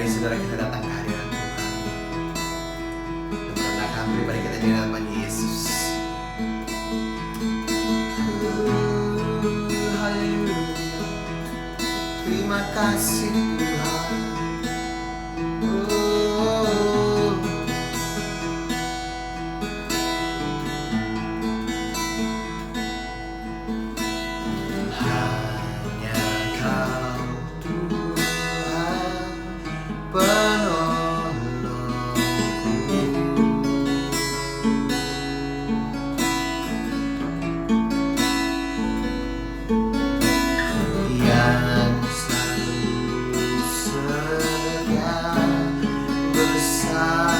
Mari saudara kita datang ke hadirat Tuhan dan merendahkan pribadi kita di hadapan Yesus. Haleluya. Terima kasih Tuhan. Hanya Kau Tuhan penolongku, yang selalu setia bersamaku.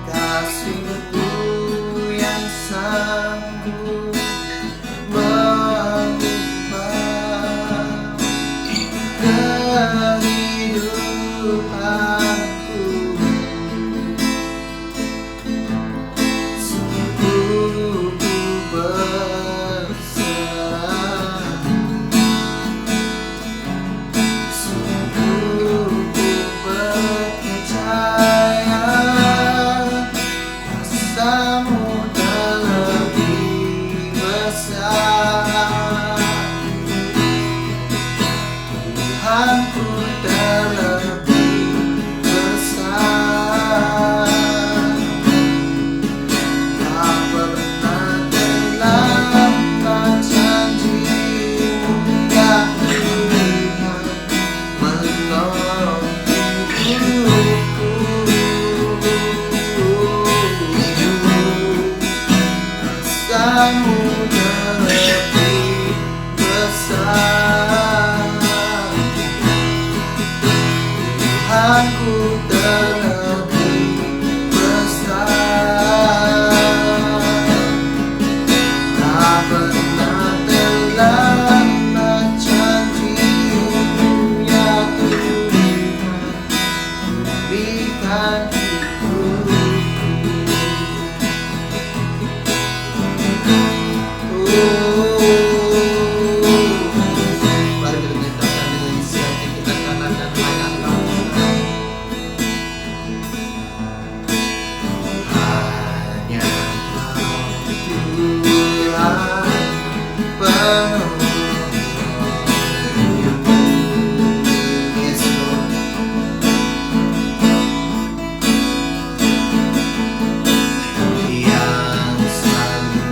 Kasih-Mu yang sanggup mengubah kehidupanku. Sungguh ku berserah, sungguh ku percaya kuasa-Mu terlebih besar. Tuhanku terlebih besar. Tak pernah terlambat janji-Mu ya Tuhan menolong hidupku. Kuasa-Mu terlebih besar. Tuhanku terlebih besar. Tak pernah terlambat janji-Mu ya Tuhan pulihkan hidupku. Mari kita mintakan dengan hati kita kanan dan tangan Kau. Hanya Kau Tuhan penolong hidupku. Yes, Lord. Yang selalu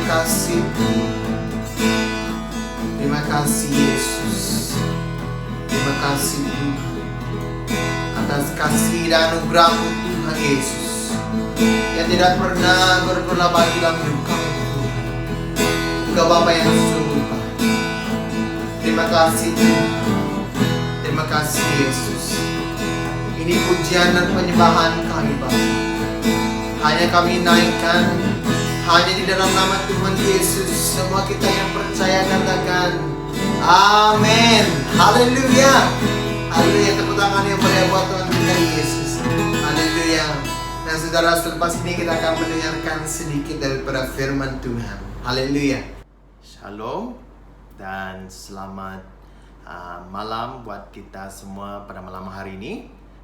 kasih. Terima kasih Yesus. Terima kasih Tuhan atas kasih dan anugerah-Mu Tuhan Yesus yang tidak pernah berulang lagi dalam hidup kami Tuhan. Engkau Bapa yang sungguh baik. Terima kasih Tuhan. Terima kasih Yesus. Ini pujian dan penyembahan kami Bapa. Hanya kami naikkan hanya di dalam nama Tuhan Yesus. Semua kita yang percaya katakan amin. Haleluya. Haleluya. Tepuk tangan yang meriah buat Tuhan kita Yesus. Haleluya. Nah saudara, selepas ini kita akan mendengarkan sedikit daripada firman Tuhan. Haleluya. Shalom dan selamat malam buat kita semua pada malam hari ini.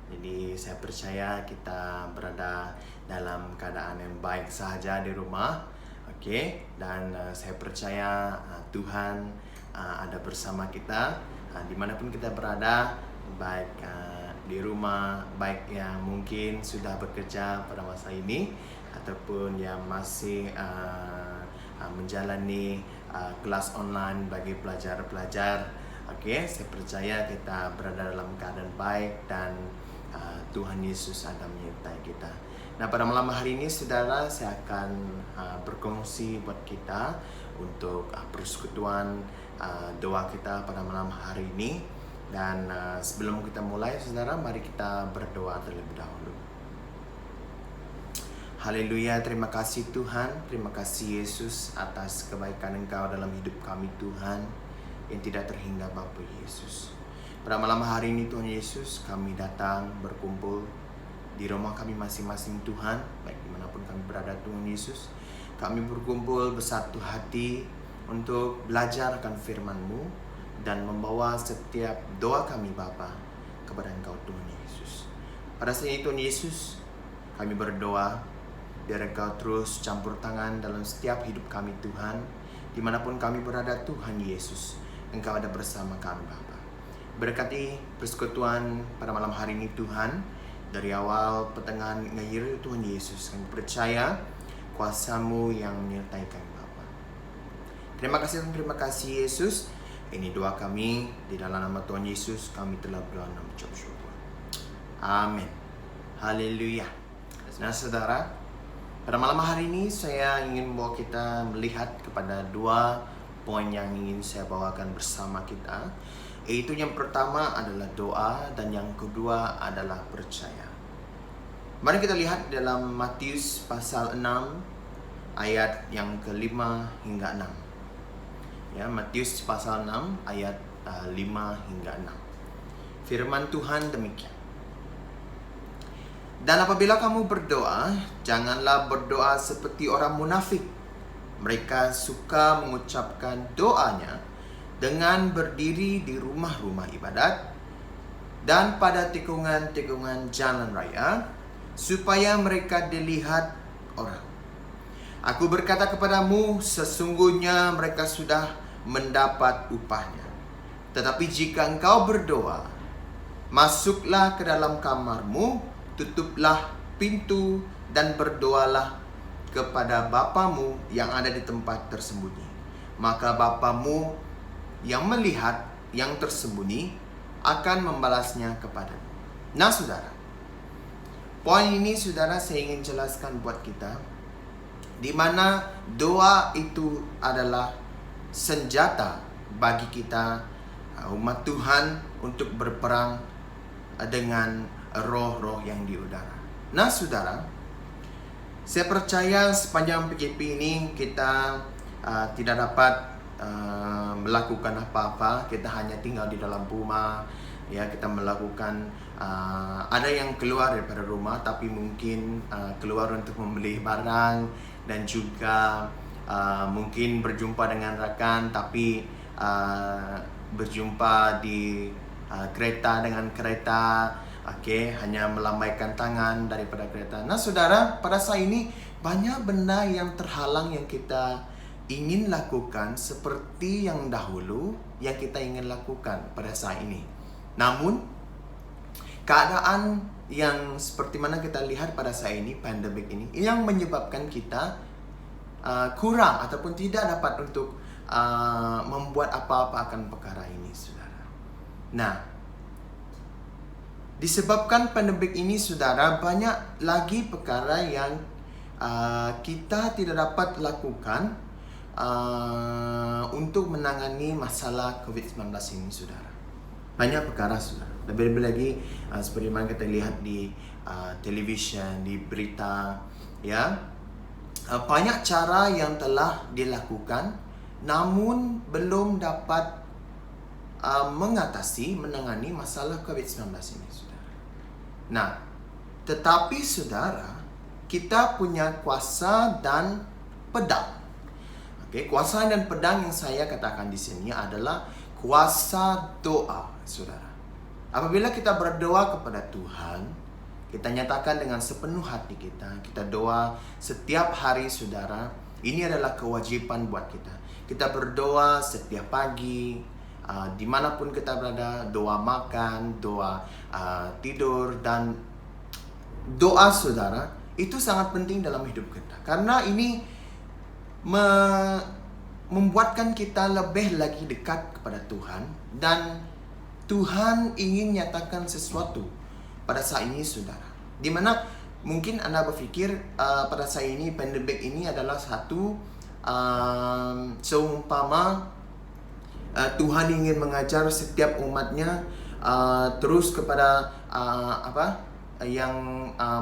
Jadi saya percaya kita berada dalam keadaan yang baik sahaja di rumah. Oke, dan saya percaya Tuhan ada bersama kita dimanapun kita berada, baik di rumah, baik yang mungkin sudah bekerja pada masa ini ataupun yang masih menjalani kelas online bagi pelajar-pelajar. Oke, saya percaya kita berada dalam keadaan baik dan Tuhan Yesus ada menyertai kita. Nah, pada malam hari ini saudara, saya akan berkongsi buat kita untuk persekutuan doa kita pada malam hari ini. Dan sebelum kita mulai saudara, mari kita berdoa terlebih dahulu. Haleluya, terima kasih Tuhan, terima kasih Yesus atas kebaikan Engkau dalam hidup kami Tuhan yang tidak terhingga Bapa Yesus. Pada malam hari ini Tuhan Yesus, kami datang berkumpul di rumah kami masing-masing Tuhan, baik dimanapun kami berada Tuhan Yesus. Kami berkumpul bersatu hati untuk belajar akan firman-Mu dan membawa setiap doa kami Bapa kepada Engkau Tuhan Yesus. Pada saat ini Tuhan Yesus, kami berdoa biar Engkau terus campur tangan dalam setiap hidup kami Tuhan. Dimanapun kami berada Tuhan Yesus, Engkau ada bersama kami Bapa. Berkati persekutuan pada malam hari ini Tuhan, dari awal, pertengahan, akhir Tuhan Yesus. Kami percaya kuasa-Mu yang menyertai kami Bapa. Terima kasih Tuhan, terima kasih Yesus. Ini doa kami di dalam nama Tuhan Yesus. Kami telah berdoa dan mengucap syukur. Amin. Haleluya. Nah saudara, pada malam hari ini saya ingin membawa kita melihat kepada dua poin yang ingin saya bawakan bersama kita. Yaitu yang pertama adalah doa dan yang kedua adalah percaya. Mari kita lihat dalam Matius pasal 6 ayat yang ke-5 hingga 6. Ya, Matius pasal 6 ayat 5 hingga 6. Firman Tuhan demikian. Dan apabila kamu berdoa, janganlah berdoa seperti orang munafik. Mereka suka mengucapkan doanya dengan berdiri di rumah-rumah ibadat dan pada tikungan-tikungan jalan raya, supaya mereka dilihat orang. Aku berkata kepadamu, sesungguhnya mereka sudah mendapat upahnya. Tetapi jika engkau berdoa, masuklah ke dalam kamarmu, tutuplah pintu dan berdoalah kepada Bapamu yang ada di tempat tersembunyi. Maka Bapamu yang melihat yang tersembunyi akan membalasnya kepadamu. Nah saudara, poin ini saudara saya ingin jelaskan buat kita, di mana doa itu adalah senjata bagi kita umat Tuhan untuk berperang dengan roh-roh yang di udara. Nah saudara, saya percaya sepanjang PKP ini kita tidak dapat melakukan apa-apa. Kita hanya tinggal di dalam rumah, ya. Kita melakukan ada yang keluar daripada rumah, tapi mungkin keluar untuk membeli barang dan juga mungkin berjumpa dengan rekan, tapi berjumpa di kereta dengan kereta, hanya melambaikan tangan daripada kereta. Nah saudara, pada saat ini banyak benda yang terhalang yang kita ingin lakukan seperti yang dahulu yang kita ingin lakukan pada saat ini. Namun keadaan yang seperti mana kita lihat pada saat ini, pandemik ini, yang menyebabkan kita kurang ataupun tidak dapat untuk membuat apa-apa akan perkara ini, saudara. Nah, disebabkan pandemik ini, saudara, banyak lagi perkara yang kita tidak dapat lakukan untuk menangani masalah COVID-19 ini, saudara. Banyak perkara, saudara. Lebih-lebih lagi seperti mana kita lihat di televisyen, di berita, ya, banyak cara yang telah dilakukan, namun belum dapat menangani masalah COVID-19 ini, saudara. Nah, tetapi saudara, kita punya kuasa dan pedang. Oke, kuasa dan pedang yang saya katakan di sini adalah kuasa doa, saudara. Apabila kita berdoa kepada Tuhan, kita nyatakan dengan sepenuh hati kita doa setiap hari, saudara. Ini adalah kewajiban buat kita. Kita berdoa setiap pagi, dimanapun kita berada, doa makan, doa tidur, dan doa, saudara, itu sangat penting dalam hidup kita. Karena ini membuatkan kita lebih lagi dekat kepada Tuhan, dan Tuhan ingin nyatakan sesuatu pada saat ini, saudara. Dimana mungkin Anda berpikir pada saat ini pandemik ini adalah satu seumpama Tuhan ingin mengajar setiap umatnya terus kepada yang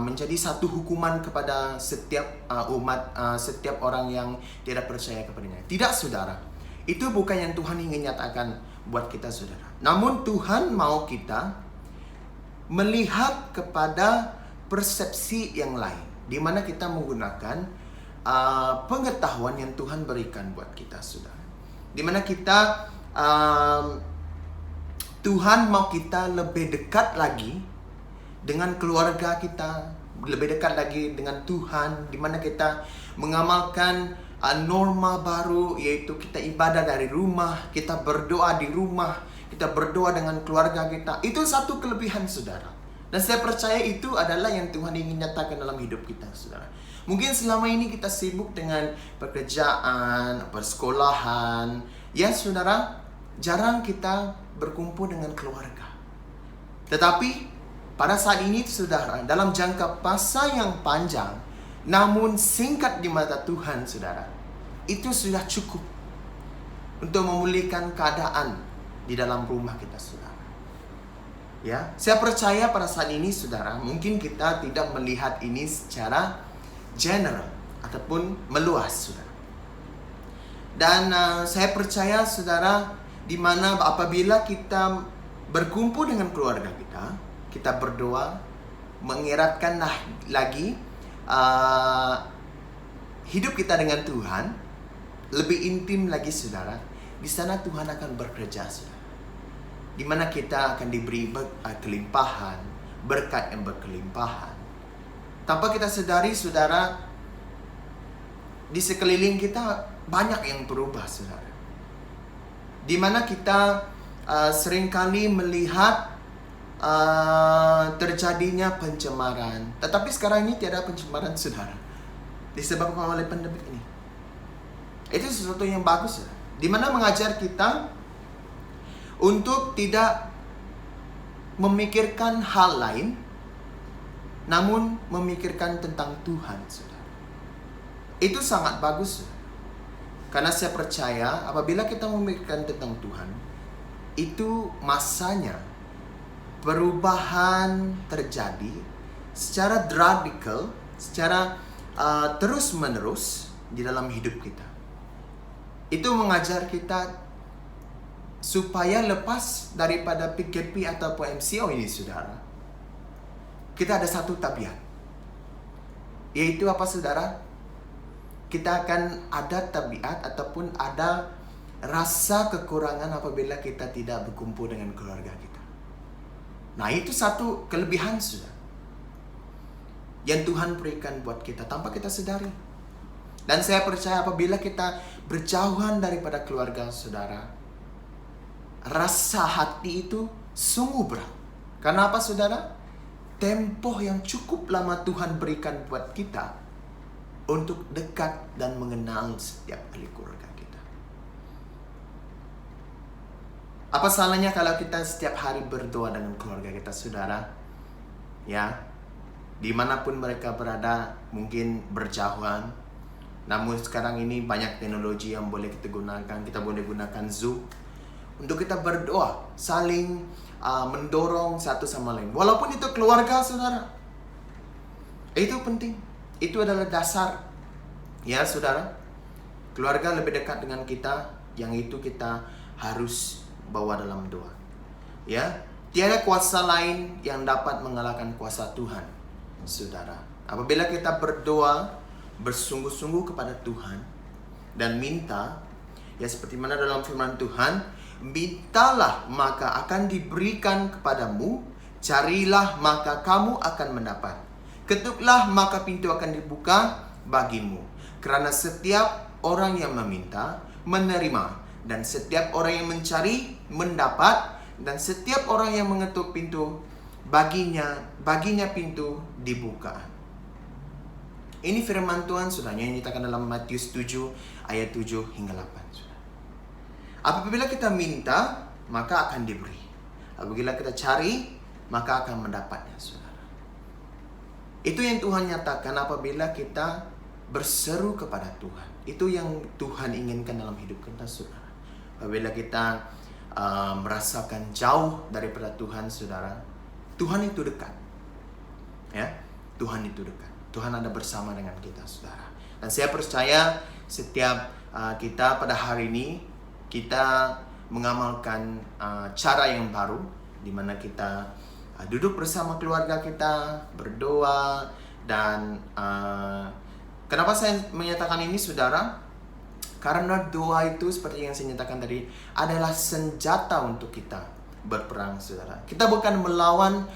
menjadi satu hukuman kepada setiap umat, setiap orang yang tidak percaya kepadanya. Tidak, saudara. Itu bukan yang Tuhan ingin nyatakan buat kita, saudara. Namun Tuhan mau kita melihat kepada persepsi yang lain, di mana kita menggunakan pengetahuan yang Tuhan berikan buat kita, saudara. Di mana kita Tuhan mau kita lebih dekat lagi dengan keluarga kita, lebih dekat lagi dengan Tuhan, di mana kita mengamalkan norma baru, yaitu kita ibadah dari rumah, kita berdoa di rumah, kita berdoa dengan keluarga kita. Itu satu kelebihan, saudara. Dan saya percaya itu adalah yang Tuhan ingin nyatakan dalam hidup kita, saudara. Mungkin selama ini kita sibuk dengan pekerjaan, persekolahan, ya, saudara, jarang kita berkumpul dengan keluarga. Tetapi pada saat ini, saudara, dalam jangka masa yang panjang namun singkat di mata Tuhan, saudara, itu sudah cukup untuk memulihkan keadaan di dalam rumah kita, saudara. Ya, saya percaya pada saat ini, saudara, mungkin kita tidak melihat ini secara general ataupun meluas, saudara. Dan saya percaya, saudara, di mana apabila kita berkumpul dengan keluarga kita berdoa, mengeratkan lagi hidup kita dengan Tuhan, lebih intim lagi, saudara. Di sana Tuhan akan bekerja, saudara. Di mana kita akan diberi kelimpahan, berkat yang berkelimpahan. Tanpa kita sadari, saudara, di sekeliling kita banyak yang berubah, saudara. Di mana kita seringkali melihat terjadinya pencemaran. Tetapi sekarang ini tiada pencemaran, saudara, disebabkan oleh pandemi ini. Itu sesuatu yang bagus, saudara. Di mana mengajar kita untuk tidak memikirkan hal lain, namun memikirkan tentang Tuhan, saudara. Itu sangat bagus, saudara. Karena saya percaya apabila kita memikirkan tentang Tuhan, itu masanya perubahan terjadi secara radikal, secara terus-menerus di dalam hidup kita. Itu mengajar kita supaya lepas daripada PKP ataupun MCO ini, saudara, kita ada satu tabiat. Yaitu apa, saudara? Kita akan ada tabiat ataupun ada rasa kekurangan apabila kita tidak berkumpul dengan keluarga kita. Nah, itu satu kelebihan, saudara, yang Tuhan berikan buat kita tanpa kita sadari. Dan saya percaya apabila kita berjauhan daripada keluarga, saudara, rasa hati itu sungguh berat. Karena apa, saudara? Tempoh yang cukup lama Tuhan berikan buat kita untuk dekat dan mengenal setiap ahli keluarga kita. Apa salahnya kalau kita setiap hari berdoa dengan keluarga kita, saudara? Ya, dimanapun mereka berada, mungkin berjauhan. Namun sekarang ini banyak teknologi yang boleh kita gunakan. Kita boleh gunakan Zoom untuk kita berdoa, saling mendorong satu sama lain. Walaupun itu keluarga, saudara. Itu penting. Itu adalah dasar. Ya, saudara. Keluarga lebih dekat dengan kita, yang itu kita harus bawa dalam doa. Ya, tiada kuasa lain yang dapat mengalahkan kuasa Tuhan, saudara. Apabila kita berdoa bersungguh-sungguh kepada Tuhan dan minta, ya seperti mana dalam firman Tuhan, mintalah maka akan diberikan kepadamu, carilah maka kamu akan mendapat, ketuklah maka pintu akan dibuka bagimu. Karena setiap orang yang meminta menerima, dan setiap orang yang mencari mendapat, dan setiap orang yang mengetuk pintu baginya pintu dibuka. Ini firman Tuhan, saudara, yang dinyatakan dalam Matius 7 ayat 7 hingga 8. Saudara. Apabila kita minta, maka akan diberi. Apabila kita cari, maka akan mendapatnya, saudara. Itu yang Tuhan nyatakan apabila kita berseru kepada Tuhan. Itu yang Tuhan inginkan dalam hidup kita, saudara. Apabila kita merasakan jauh daripada Tuhan, saudara, Tuhan itu dekat. Ya, Tuhan itu dekat. Tuhan ada bersama dengan kita, saudara. Dan saya percaya setiap kita pada hari ini, kita mengamalkan cara yang baru, di mana kita duduk bersama keluarga kita, berdoa, dan kenapa saya menyatakan ini, saudara? Karena doa itu seperti yang saya nyatakan tadi adalah senjata untuk kita berperang, saudara. Kita bukan melawan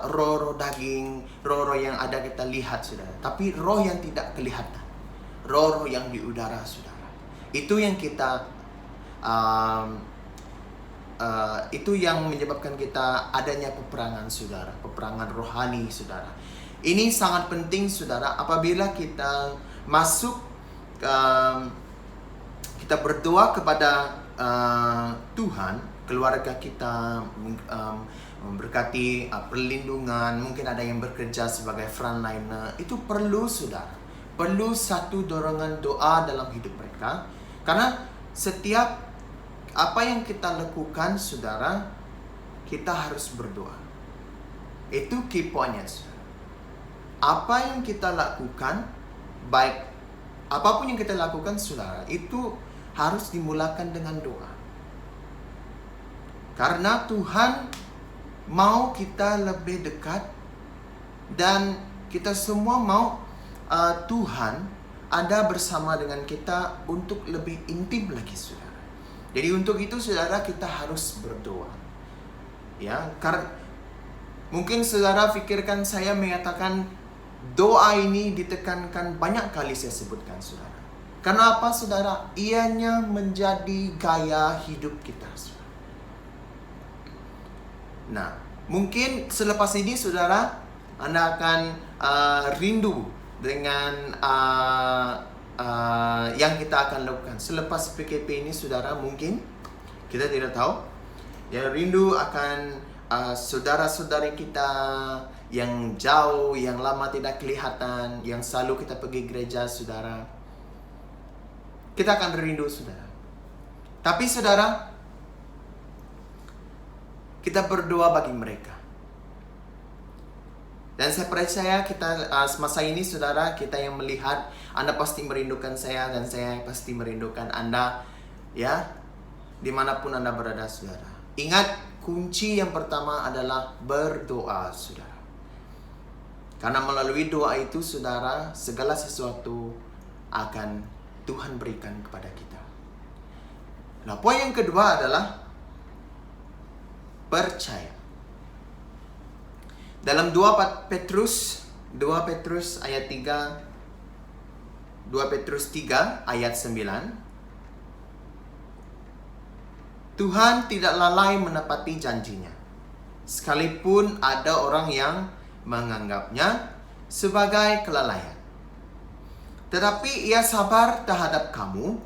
roh-roh daging, roh-roh yang ada kita lihat, saudara. Tapi roh yang tidak kelihatan, roh-roh yang di udara, saudara. Itu yang kita itu yang menyebabkan kita adanya peperangan, saudara. Peperangan rohani, saudara. Ini sangat penting, saudara. Apabila kita masuk kita berdoa kepada Tuhan, keluarga kita memberkati perlindungan, mungkin ada yang bekerja sebagai frontliner, itu perlu, saudara. Perlu satu dorongan doa dalam hidup mereka. Karena setiap apa yang kita lakukan, saudara, kita harus berdoa. Itu key point-nya, saudara. Apa yang kita lakukan, baik apapun yang kita lakukan, saudara, itu harus dimulakan dengan doa. Karena Tuhan mau kita lebih dekat, dan kita semua mau Tuhan ada bersama dengan kita untuk lebih intim lagi, saudara. Jadi untuk itu, saudara, kita harus berdoa. Ya, karena mungkin saudara pikirkan saya mengatakan doa ini ditekankan banyak kali saya sebutkan, saudara. Karena apa, saudara? Ianya menjadi gaya hidup kita, saudara. Nah, mungkin selepas ini, saudara, Anda akan rindu dengan yang kita akan lakukan. Selepas PKP ini, saudara, mungkin kita tidak tahu. Ya, rindu akan saudara-saudari kita yang jauh, yang lama tidak kelihatan, yang selalu kita pergi gereja, saudara. Kita akan rindu, saudara. Tapi, saudara, kita berdoa bagi mereka. Dan saya percaya kita semasa ini, saudara, kita yang melihat, Anda pasti merindukan saya, dan saya pasti merindukan Anda, ya, dimanapun Anda berada, saudara. Ingat, kunci yang pertama adalah berdoa, saudara. Karena melalui doa itu, saudara, segala sesuatu akan Tuhan berikan kepada kita. Nah, poin yang kedua adalah percaya. Dalam 2 Petrus ayat 3, 2 Petrus 3 ayat 9, Tuhan tidak lalai menepati janjinya, sekalipun ada orang yang menganggapnya sebagai kelalaian. Tetapi ia sabar terhadap kamu,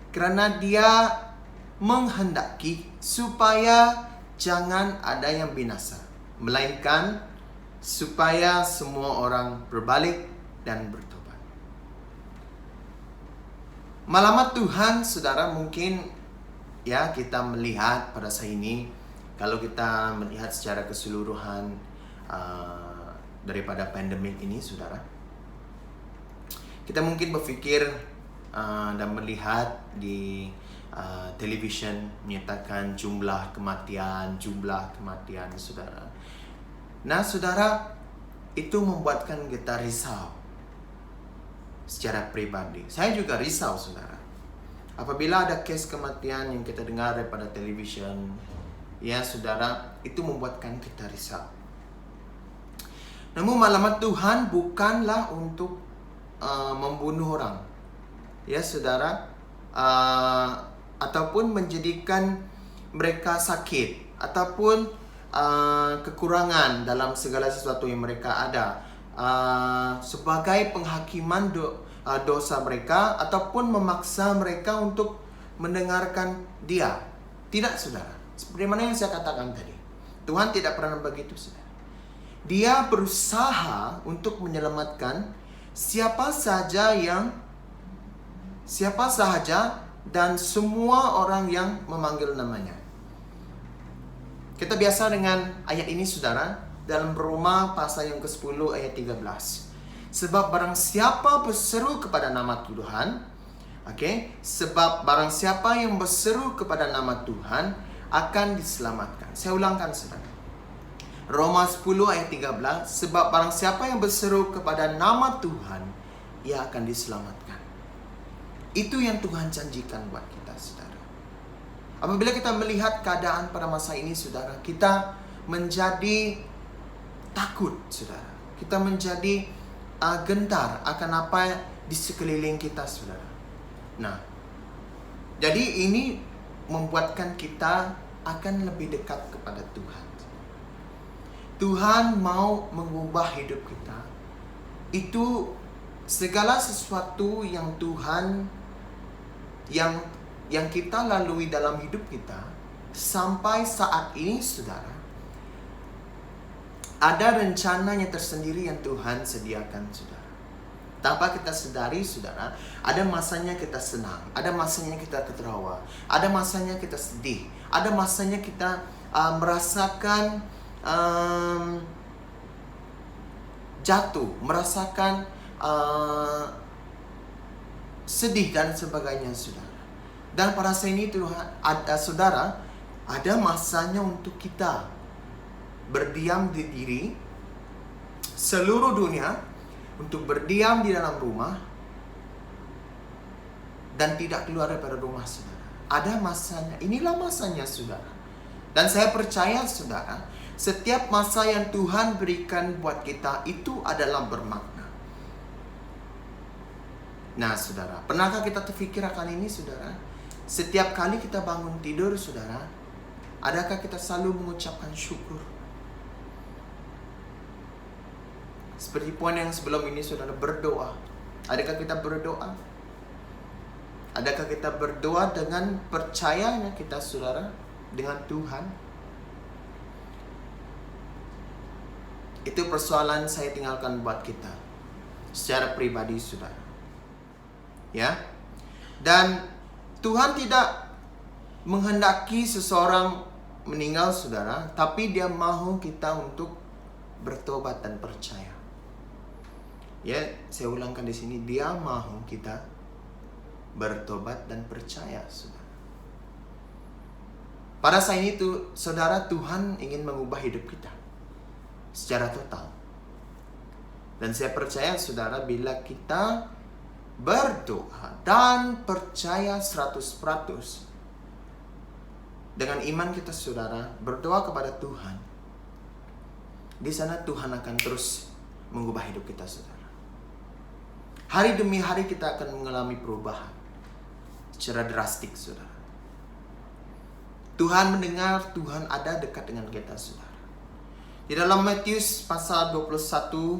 kerana dia menghendaki supaya jangan ada yang binasa, melainkan supaya semua orang berbalik dan bertobat. Malamat Tuhan, saudara, mungkin ya kita melihat pada saat ini, kalau kita melihat secara keseluruhan daripada pandemik ini, saudara, kita mungkin berfikir dan melihat di television menyatakan jumlah kematian, saudara. Nah, saudara, itu membuatkan kita risau secara pribadi. Saya juga risau, saudara. Apabila ada kes kematian yang kita dengar daripada television, ya saudara, itu membuatkan kita risau. Namun malamat Tuhan bukanlah untuk membunuh orang, ya saudara, ataupun menjadikan mereka sakit, ataupun kekurangan dalam segala sesuatu yang mereka ada, sebagai penghakiman dosa mereka, ataupun memaksa mereka untuk mendengarkan dia. Tidak, saudara. Seperti mana yang saya katakan tadi, Tuhan tidak pernah begitu, saudara. Dia berusaha untuk menyelamatkan siapa saja dan semua orang yang memanggil namanya. Kita biasa dengan ayat ini, saudara, dalam Roma pasal yang ke-10 ayat 13. Sebab barang siapa berseru kepada nama Tuhan, sebab barang siapa yang berseru kepada nama Tuhan akan diselamatkan. Saya ulangkan, saudara. Roma 10 ayat 13, sebab barang siapa yang berseru kepada nama Tuhan, ia akan diselamatkan. Itu yang Tuhan janjikan buat kita, saudara. Apabila kita melihat keadaan pada masa ini, saudara, kita menjadi takut, saudara. Kita menjadi gentar akan apa di sekeliling kita, saudara. Nah, jadi ini membuatkan kita akan lebih dekat kepada Tuhan. Tuhan mau mengubah hidup kita. Itu segala sesuatu yang Tuhan yang kita lalui dalam hidup kita sampai saat ini, saudara, ada rencananya tersendiri yang Tuhan sediakan, saudara. Tanpa kita sadari, saudara, ada masanya kita senang, ada masanya kita tertawa, ada masanya kita sedih, ada masanya kita merasakan jatuh, merasakan sedih dan sebagainya, saudara. Dan pada saat ini Tuhan, saudara, ada masanya untuk kita berdiam di diri seluruh dunia, untuk berdiam di dalam rumah dan tidak keluar daripada rumah, saudara. Ada masanya. Inilah masanya, saudara. Dan saya percaya, saudara, setiap masa yang Tuhan berikan buat kita itu adalah bermakna. Nah, saudara, pernahkah kita terfikir akan ini, saudara? Setiap kali kita bangun tidur, saudara, adakah kita selalu mengucapkan syukur? Seperti poin yang sebelum ini, saudara, berdoa. Adakah kita berdoa? Adakah kita berdoa dengan percayanya kita, saudara, dengan Tuhan? Itu persoalan saya tinggalkan buat kita secara pribadi, saudara. Ya. Dan Tuhan tidak menghendaki seseorang meninggal, saudara, tapi Dia mahu kita untuk bertobat dan percaya. Ya, saya ulangkan di sini, Dia mahu kita bertobat dan percaya, saudara. Pada saat ini tuh, saudara, Tuhan ingin mengubah hidup kita secara total. Dan saya percaya, saudara, bila kita berdoa dan percaya 100% dengan iman kita, saudara, berdoa kepada Tuhan, di sana Tuhan akan terus mengubah hidup kita, saudara. Hari demi hari kita akan mengalami perubahan secara drastik, saudara. Tuhan mendengar, Tuhan ada dekat dengan kita, saudara. Di dalam Matius pasal 21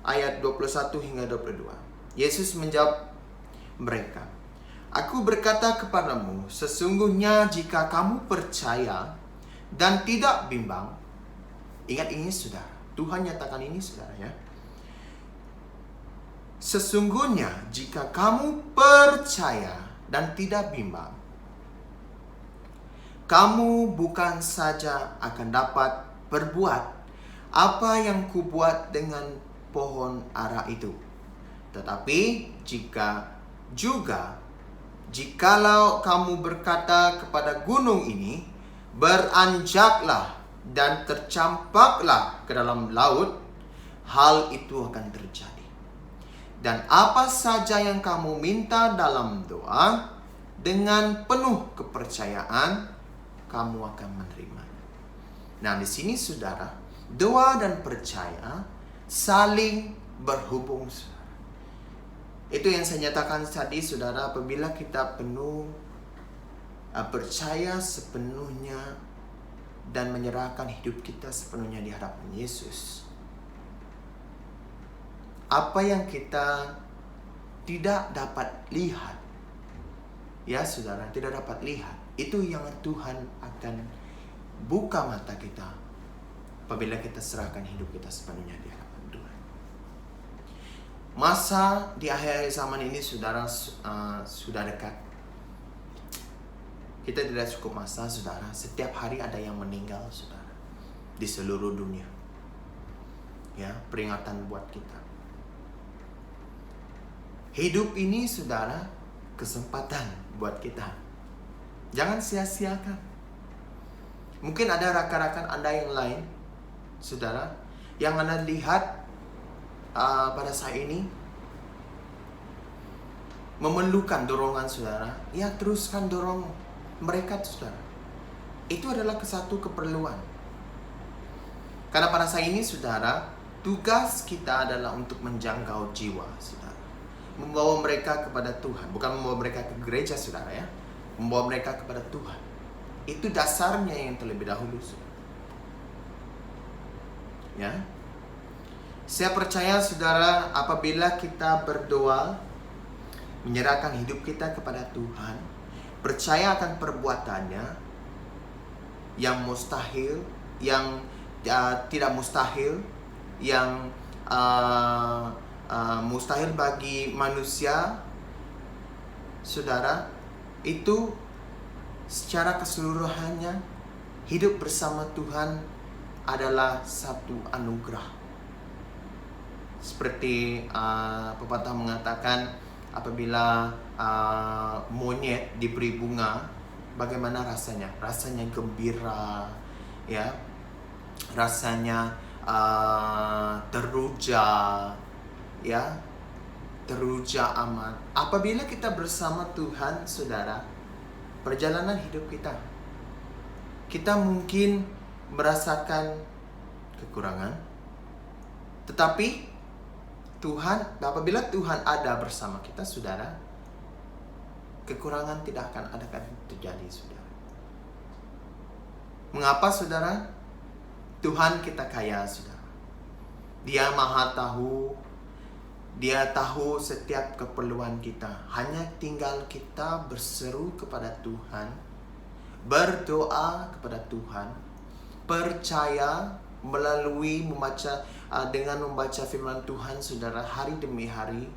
ayat 21 hingga 22. Yesus menjawab mereka, "Aku berkata kepadamu, sesungguhnya jika kamu percaya dan tidak bimbang." Ingat ini saudara, Tuhan nyatakan ini saudara ya. Sesungguhnya jika kamu percaya dan tidak bimbang, kamu bukan saja akan dapat berbuat apa yang kubuat dengan pohon ara itu, tetapi jikalau kamu berkata kepada gunung ini, beranjaklah dan tercampaklah ke dalam laut, hal itu akan terjadi. Dan apa saja yang kamu minta dalam doa, dengan penuh kepercayaan, kamu akan menerima. Nah, di sini saudara, doa dan percaya saling berhubung. Itu yang saya nyatakan tadi saudara, apabila kita penuh percaya sepenuhnya dan menyerahkan hidup kita sepenuhnya di hadapan Yesus, apa yang kita tidak dapat lihat, ya saudara, tidak dapat lihat, itu yang Tuhan akan buka mata kita apabila kita serahkan hidup kita sepenuhnya di hadapan Tuhan. Masa di akhir zaman ini saudara sudah dekat. Kita tidak cukup masa saudara, setiap hari ada yang meninggal saudara di seluruh dunia. Ya, peringatan buat kita. Hidup ini saudara kesempatan buat kita. Jangan sia-siakan. Mungkin ada rakan-rakan Anda yang lain saudara yang Anda lihat pada saat ini memerlukan dorongan saudara. Ya, teruskan dorong mereka saudara. Itu adalah satu keperluan. Karena pada saat ini saudara, tugas kita adalah untuk menjangkau jiwa saudara. Membawa mereka kepada Tuhan, bukan membawa mereka ke gereja saudara ya, membawa mereka kepada Tuhan. Itu dasarnya yang terlebih dahulu saudara. Ya, saya percaya saudara, apabila kita berdoa, menyerahkan hidup kita kepada Tuhan, percaya akan perbuatannya yang mustahil, yang tidak mustahil, yang mustahil bagi manusia, saudara, itu secara keseluruhannya hidup bersama Tuhan adalah satu anugerah. Seperti pepatah mengatakan, apabila monyet diberi bunga, bagaimana rasanya? Rasanya gembira, ya, rasanya teruja, ya, teruja aman. Apabila kita bersama Tuhan, saudara, perjalanan hidup kita mungkin merasakan kekurangan, tetapi apabila Tuhan ada bersama kita, saudara, kekurangan tidak akan terjadi, saudara. Mengapa, saudara? Tuhan kita kaya, saudara. Dia maha tahu. Dia tahu setiap keperluan kita. Hanya tinggal kita berseru kepada Tuhan, berdoa kepada Tuhan, percaya melalui dengan membaca firman Tuhan, saudara, hari demi hari,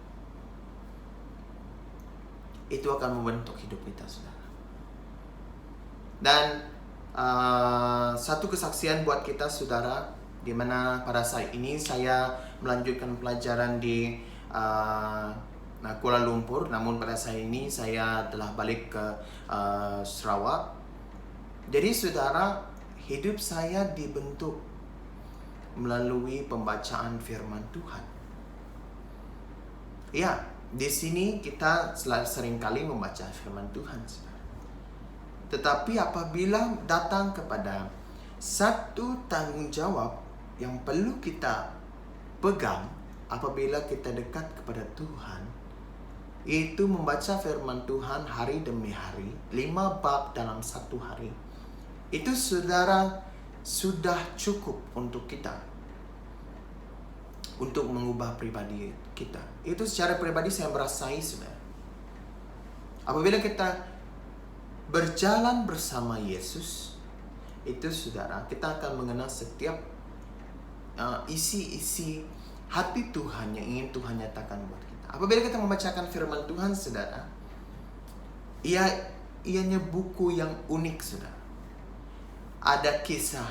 itu akan membentuk hidup kita, saudara. Dan satu kesaksian buat kita, saudara, di mana pada saat ini saya melanjutkan pelajaran di Kuala Lumpur, namun pada saat ini saya telah balik ke Sarawak. Jadi, saudara, hidup saya dibentuk melalui pembacaan firman Tuhan. Ya, di sini kita seringkali membaca firman Tuhan, saudara. Tetapi apabila datang kepada satu tanggung jawab yang perlu kita pegang apabila kita dekat kepada Tuhan, yaitu membaca firman Tuhan hari demi hari, 5 bab dalam satu hari. Itu, saudara, sudah cukup untuk kita untuk mengubah pribadi kita. Itu secara pribadi saya merasai, saudara. Apabila kita berjalan bersama Yesus, itu saudara, kita akan mengenal setiap isi-isi hati Tuhan yang ingin Tuhan nyatakan buat kita. Apabila kita membacakan firman Tuhan, saudara, ianya buku yang unik, saudara. Ada kisah.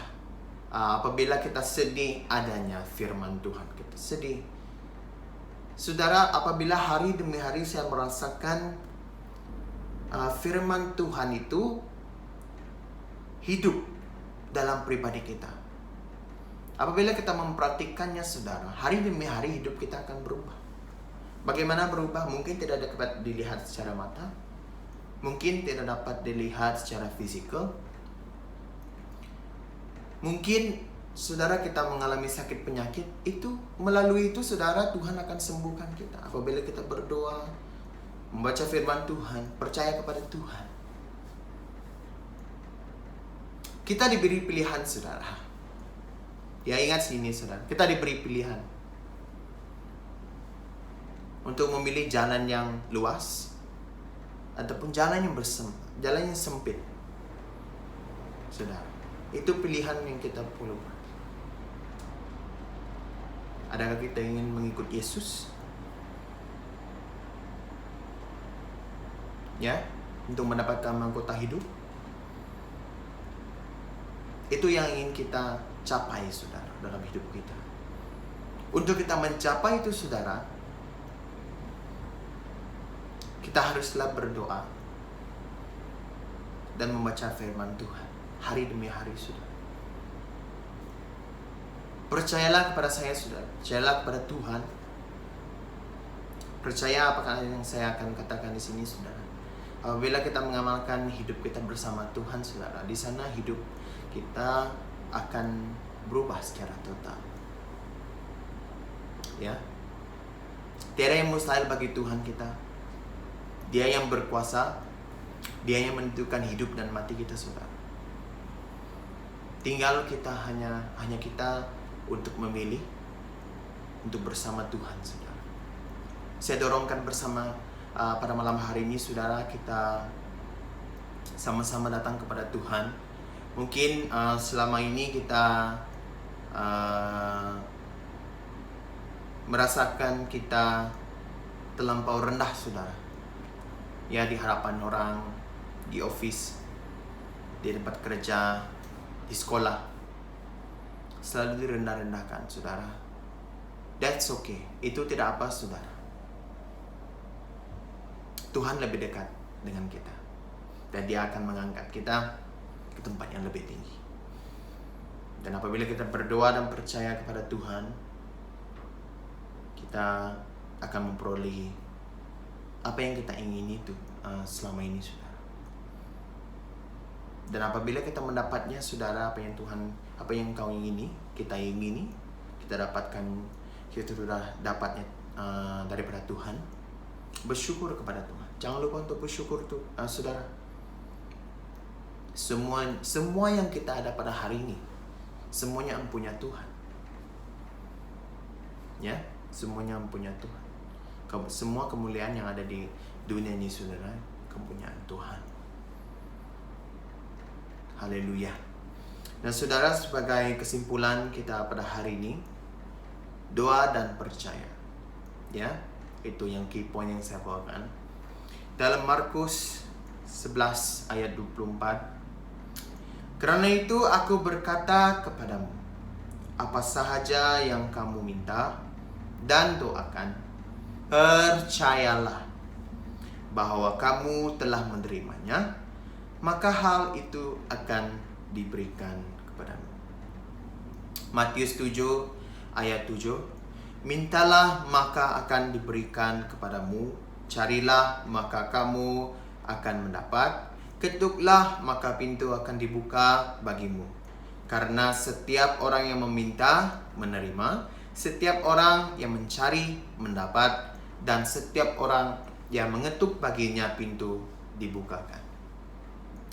Apabila kita sedih, adanya firman Tuhan. Kita sedih. Saudara, apabila hari demi hari saya merasakan firman Tuhan itu hidup dalam pribadi kita. Apabila kita mempraktikkannya, saudara, hari demi hari hidup kita akan berubah. Bagaimana berubah? Mungkin tidak dapat dilihat secara mata, mungkin tidak dapat dilihat secara fisikal. Mungkin saudara kita mengalami sakit penyakit, itu melalui itu saudara Tuhan akan sembuhkan kita. Apabila kita berdoa, membaca firman Tuhan, percaya kepada Tuhan. Kita diberi pilihan, saudara. Ya, ingat sini, saudara. Kita diberi pilihan untuk memilih jalan yang luas ataupun jalan yang sempit. Saudara, itu pilihan yang kita perlu. Adakah kita ingin mengikut Yesus? Ya, untuk mendapatkan mahkota hidup. Itu yang ingin kita capai, saudara, dalam hidup kita. Untuk kita mencapai itu, saudara, kita haruslah berdoa dan membaca firman Tuhan hari demi hari, saudara. Percayalah kepada saya, saudara. Percayalah kepada Tuhan. Percaya apakah yang saya akan katakan di sini, saudara. Apabila kita mengamalkan hidup kita bersama Tuhan, saudara, di sana hidup kita akan berubah secara total. Ya. Tiada yang mustahil bagi Tuhan kita. Dia yang berkuasa, Dia yang menentukan hidup dan mati kita, saudara. Tinggal kita hanya kita untuk memilih untuk bersama Tuhan, saudara. Saya dorongkan bersama pada malam hari ini, saudara, kita sama-sama datang kepada Tuhan. Mungkin selama ini kita merasakan kita terlampau rendah, saudara. Ya, di hadapan orang, di office, di tempat kerja, di sekolah, selalu direndah-rendahkan, saudara. That's okay. Itu tidak apa, saudara. Tuhan lebih dekat dengan kita, dan Dia akan mengangkat kita ke tempat yang lebih tinggi. Dan apabila kita berdoa dan percaya kepada Tuhan, kita akan memperoleh apa yang kita ingini itu selama ini, saudara. Dan apabila kita mendapatnya, saudara, apa yang kau ingini, kita dapatkan, kita sudah dapatnya daripada Tuhan. Bersyukur kepada Tuhan. Jangan lupa untuk bersyukur tuh, saudara. Semua yang kita ada pada hari ini, semuanya empunya Tuhan. Ya, semuanya empunya Tuhan. Semua kemuliaan yang ada di dunia ini, saudara, kepunyaan Tuhan. Haleluya. Nah, saudara, sebagai kesimpulan kita pada hari ini, doa dan percaya. Ya, itu yang key point yang saya bawakan. Dalam Markus 11 ayat 24. Karena itu aku berkata kepadamu, apa sahaja yang kamu minta dan doakan, percayalah bahwa kamu telah menerimanya, maka hal itu akan diberikan kepadamu. Matius 7 ayat 7. Mintalah maka akan diberikan kepadamu, carilah maka kamu akan mendapat, ketuklah maka pintu akan dibuka bagimu. Karena setiap orang yang meminta menerima, setiap orang yang mencari mendapat, dan setiap orang yang mengetuk baginya pintu dibukakan.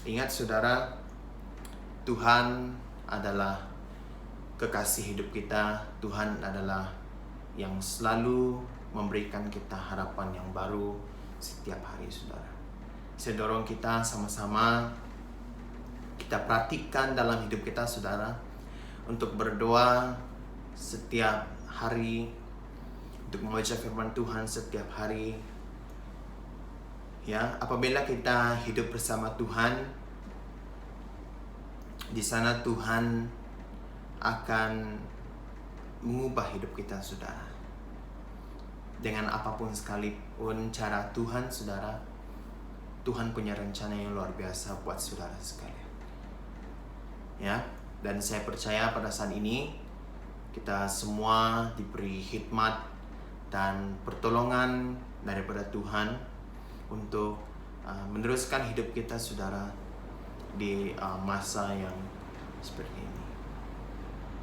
Ingat, saudara, Tuhan adalah kekasih hidup kita. Tuhan adalah yang selalu memberikan kita harapan yang baru setiap hari, saudara. Saya dorong kita sama-sama kita praktikkan dalam hidup kita, saudara, untuk berdoa setiap hari, untuk membaca firman Tuhan setiap hari. Ya, apabila kita hidup bersama Tuhan, di sana Tuhan akan mengubah hidup kita, saudara. Dengan apapun sekalipun cara Tuhan, saudara, Tuhan punya rencana yang luar biasa buat saudara sekalian. Ya, dan saya percaya pada saat ini kita semua diberi hikmat dan pertolongan daripada Tuhan untuk meneruskan hidup kita, saudara, di masa yang seperti ini.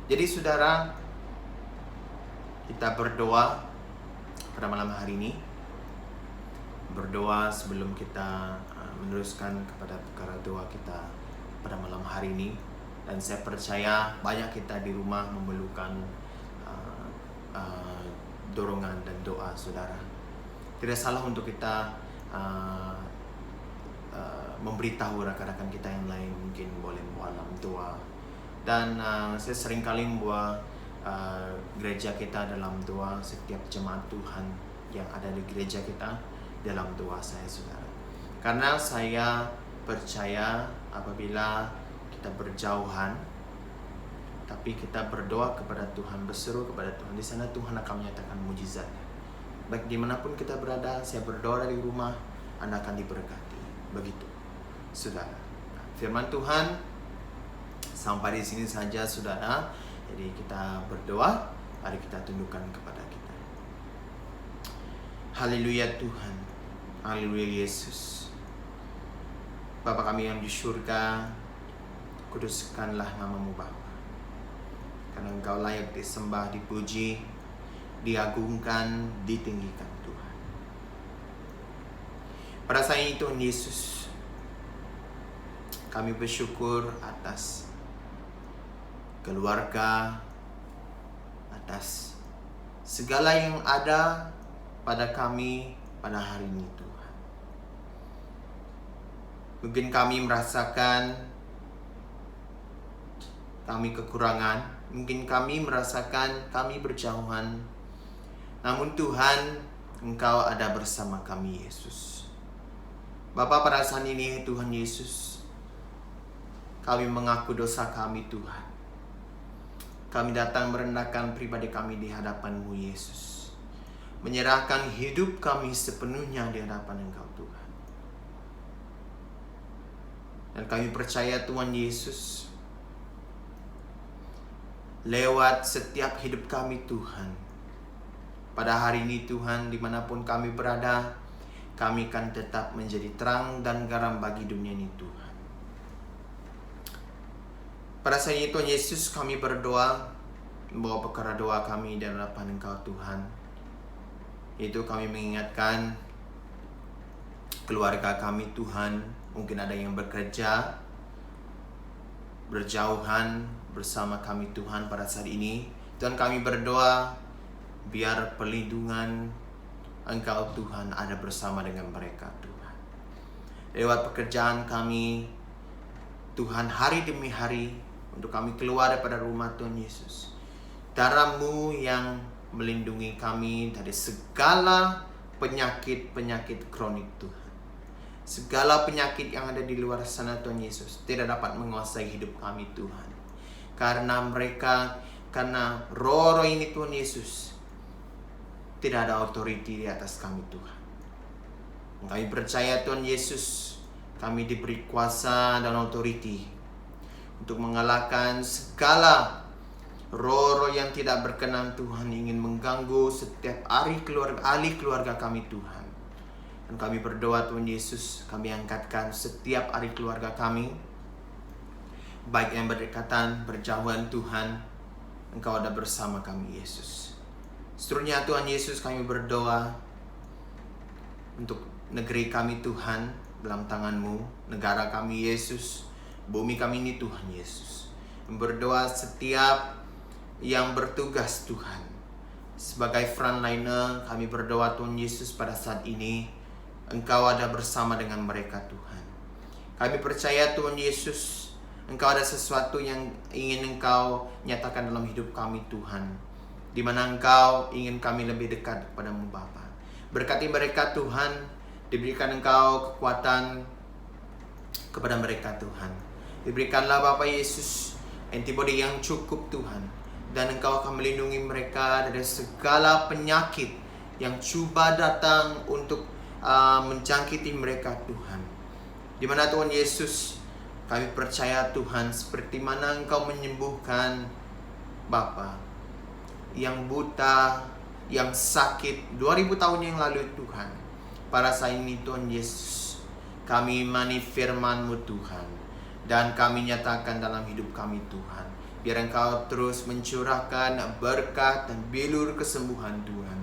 Jadi, saudara, kita berdoa pada malam hari ini. Berdoa sebelum kita meneruskan kepada perkara doa kita pada malam hari ini. Dan saya percaya banyak kita di rumah memerlukan dorongan dan doa, saudara. Tidak salah untuk kita memberitahu rekan-rekan kita yang lain, mungkin boleh dalam doa. Dan saya sering kali membawa gereja kita dalam doa, setiap jemaat Tuhan yang ada di gereja kita dalam doa saya, saudara. Karena saya percaya apabila kita berjauhan, tapi kita berdoa kepada Tuhan, berseru kepada Tuhan, di sana Tuhan akan menyatakan mujizat. Baik dimanapun kita berada, saya berdoa dari rumah, Anda akan diberkati. Begitu, saudara. Firman Tuhan sampai di sini saja, saudara. Jadi kita berdoa, mari kita tundukkan kepada kita. Haleluya Tuhan, haleluya Yesus. Bapa kami yang di surga, kuduskanlah nama-Mu Bapa. Karena Engkau layak disembah, dipuji, diagungkan, ditinggikan Tuhan. Pada saat ini Tuhan Yesus, kami bersyukur atas keluarga, atas segala yang ada pada kami pada hari ini Tuhan. Mungkin kami merasakan kami kekurangan, mungkin kami merasakan kami berjauhan. Namun Tuhan, Engkau ada bersama kami, Yesus. Bapa, pada saat ini Tuhan Yesus, kami mengaku dosa kami Tuhan. Kami datang merendahkan pribadi kami di hadapan-Mu Yesus. Menyerahkan hidup kami sepenuhnya di hadapan Engkau Tuhan. Dan kami percaya Tuhan Yesus, lewat setiap hidup kami Tuhan, pada hari ini Tuhan, dimanapun kami berada, kami akan tetap menjadi terang dan garam bagi dunia ini Tuhan. Pada saat ini Tuhan Yesus, kami berdoa, membawa perkara doa kami di hadapan Engkau Tuhan. Itu kami mengingatkan keluarga kami Tuhan, mungkin ada yang bekerja, berjauhan bersama kami Tuhan pada saat ini. Tuhan, kami berdoa biar perlindungan Engkau Tuhan ada bersama dengan mereka Tuhan. Lewat pekerjaan kami Tuhan, hari demi hari, untuk kami keluar daripada rumah Tuhan Yesus, darah-Mu yang melindungi kami dari segala penyakit-penyakit kronik Tuhan. Segala penyakit yang ada di luar sana Tuhan Yesus tidak dapat menguasai hidup kami Tuhan. Karena roh-roh ini Tuhan Yesus tidak ada otoriti di atas kami Tuhan. Kami percaya Tuhan Yesus, kami diberi kuasa dan otoriti untuk mengalahkan segala roh-roh yang tidak berkenan Tuhan, ingin mengganggu setiap ahli keluarga kami Tuhan. Dan kami berdoa Tuhan Yesus, kami angkatkan setiap ahli keluarga kami, baik yang berdekatan, berjauhan Tuhan, Engkau ada bersama kami Yesus. Seterusnya Tuhan Yesus, kami berdoa untuk negeri kami Tuhan, dalam tangan-Mu, negara kami Yesus, bumi kami ini Tuhan Yesus. Berdoa setiap yang bertugas Tuhan, Sebagai frontliner, kami berdoa Tuhan Yesus pada saat ini Engkau ada bersama dengan mereka Tuhan. Kami percaya Tuhan Yesus, Engkau ada sesuatu yang ingin Engkau nyatakan dalam hidup kami Tuhan, di mana Engkau ingin kami lebih dekat kepadamu Bapa. Berkati mereka Tuhan, diberikan Engkau kekuatan kepada mereka Tuhan. Diberikanlah Bapa Yesus antibody yang cukup Tuhan, dan Engkau akan melindungi mereka dari segala penyakit yang cuba datang untuk menjangkiti mereka Tuhan. Di mana Tuhan Yesus, kami percaya Tuhan, seperti mana Engkau menyembuhkan Bapa yang buta, yang sakit 2000 tahun yang lalu Tuhan. Pada saat ini Tuhan Yesus, kami imani firman-Mu Tuhan, dan kami nyatakan dalam hidup kami Tuhan. Biar Engkau terus mencurahkan berkat dan bilur kesembuhan Tuhan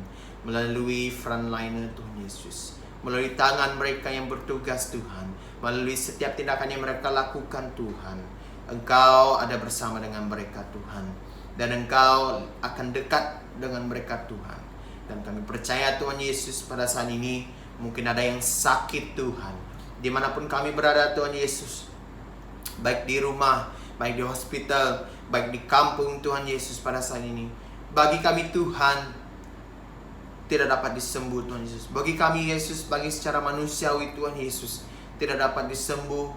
melalui frontliner Tuhan Yesus, melalui tangan mereka yang bertugas Tuhan, melalui setiap tindakan yang mereka lakukan Tuhan. Engkau ada bersama dengan mereka Tuhan, dan Engkau akan dekat dengan mereka Tuhan. Dan kami percaya Tuhan Yesus, pada saat ini mungkin ada yang sakit Tuhan, dimanapun kami berada Tuhan Yesus, baik di rumah, baik di hospital, baik di kampung Tuhan Yesus, pada saat ini bagi kami Tuhan tidak dapat disembuh Tuhan Yesus. Bagi kami Yesus, bagi secara manusiawi Tuhan Yesus tidak dapat disembuh.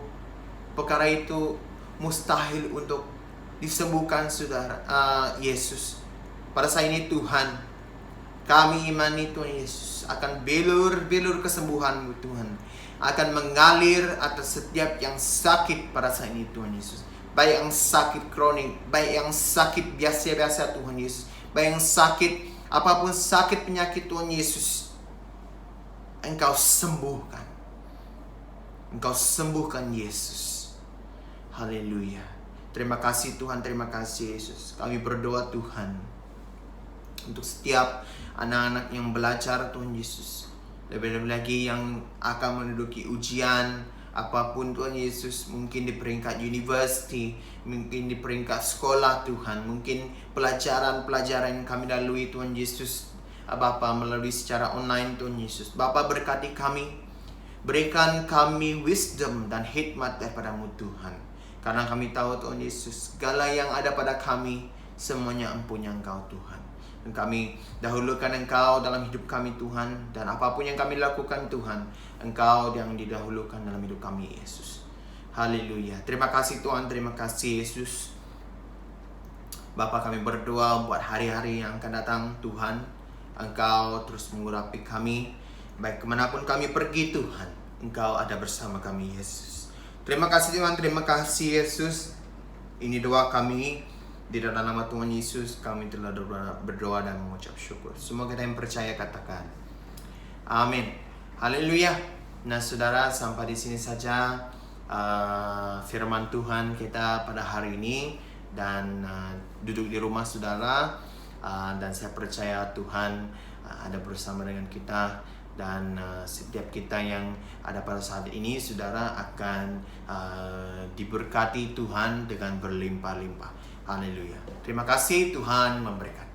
Perkara itu mustahil untuk disembuhkan saudara Yesus. Pada saat ini Tuhan, kami imani Tuhan Yesus akan bilur kesembuhan-Mu Tuhan akan mengalir atas setiap yang sakit pada saat ini Tuhan Yesus. Baik yang sakit kronik, baik yang sakit biasa-biasa Tuhan Yesus, baik yang sakit, apapun sakit penyakit Tuhan Yesus, Engkau sembuhkan. Engkau sembuhkan Yesus. Haleluya. Terima kasih Tuhan, terima kasih Yesus. Kami berdoa Tuhan untuk setiap anak-anak yang belajar Tuhan Yesus, lebih-lebih lagi yang akan menduduki ujian apapun Tuhan Yesus, mungkin di peringkat university, mungkin di peringkat sekolah Tuhan, mungkin pelajaran-pelajaran yang kami lalui Tuhan Yesus, Bapa, melalui secara online Tuhan Yesus. Bapa, berkati kami, berikan kami wisdom dan hikmat daripada-Mu Tuhan, karena kami tahu Tuhan Yesus, segala yang ada pada kami semuanya empunya Engkau Tuhan. Dan kami dahulukan Engkau dalam hidup kami Tuhan, dan apapun yang kami lakukan Tuhan, Engkau yang didahulukan dalam hidup kami Yesus. Haleluya. Terima kasih Tuhan, terima kasih Yesus. Bapa, kami berdoa buat hari-hari yang akan datang Tuhan, Engkau terus mengurapi kami, baik kemanapun kami pergi Tuhan, Engkau ada bersama kami Yesus. Terima kasih Tuhan, terima kasih Yesus. Ini doa kami, di dalam nama Tuhan Yesus kami telah berdoa dan mengucap syukur. Semua kita yang percaya katakan amin. Haleluya. Nah saudara, sampai di sini saja firman Tuhan kita pada hari ini. Dan duduk di rumah saudara, dan saya percaya Tuhan ada bersama dengan kita. Dan setiap kita yang ada pada saat ini saudara akan diberkati Tuhan dengan berlimpah-limpah. Haleluya. Terima kasih, Tuhan memberkati.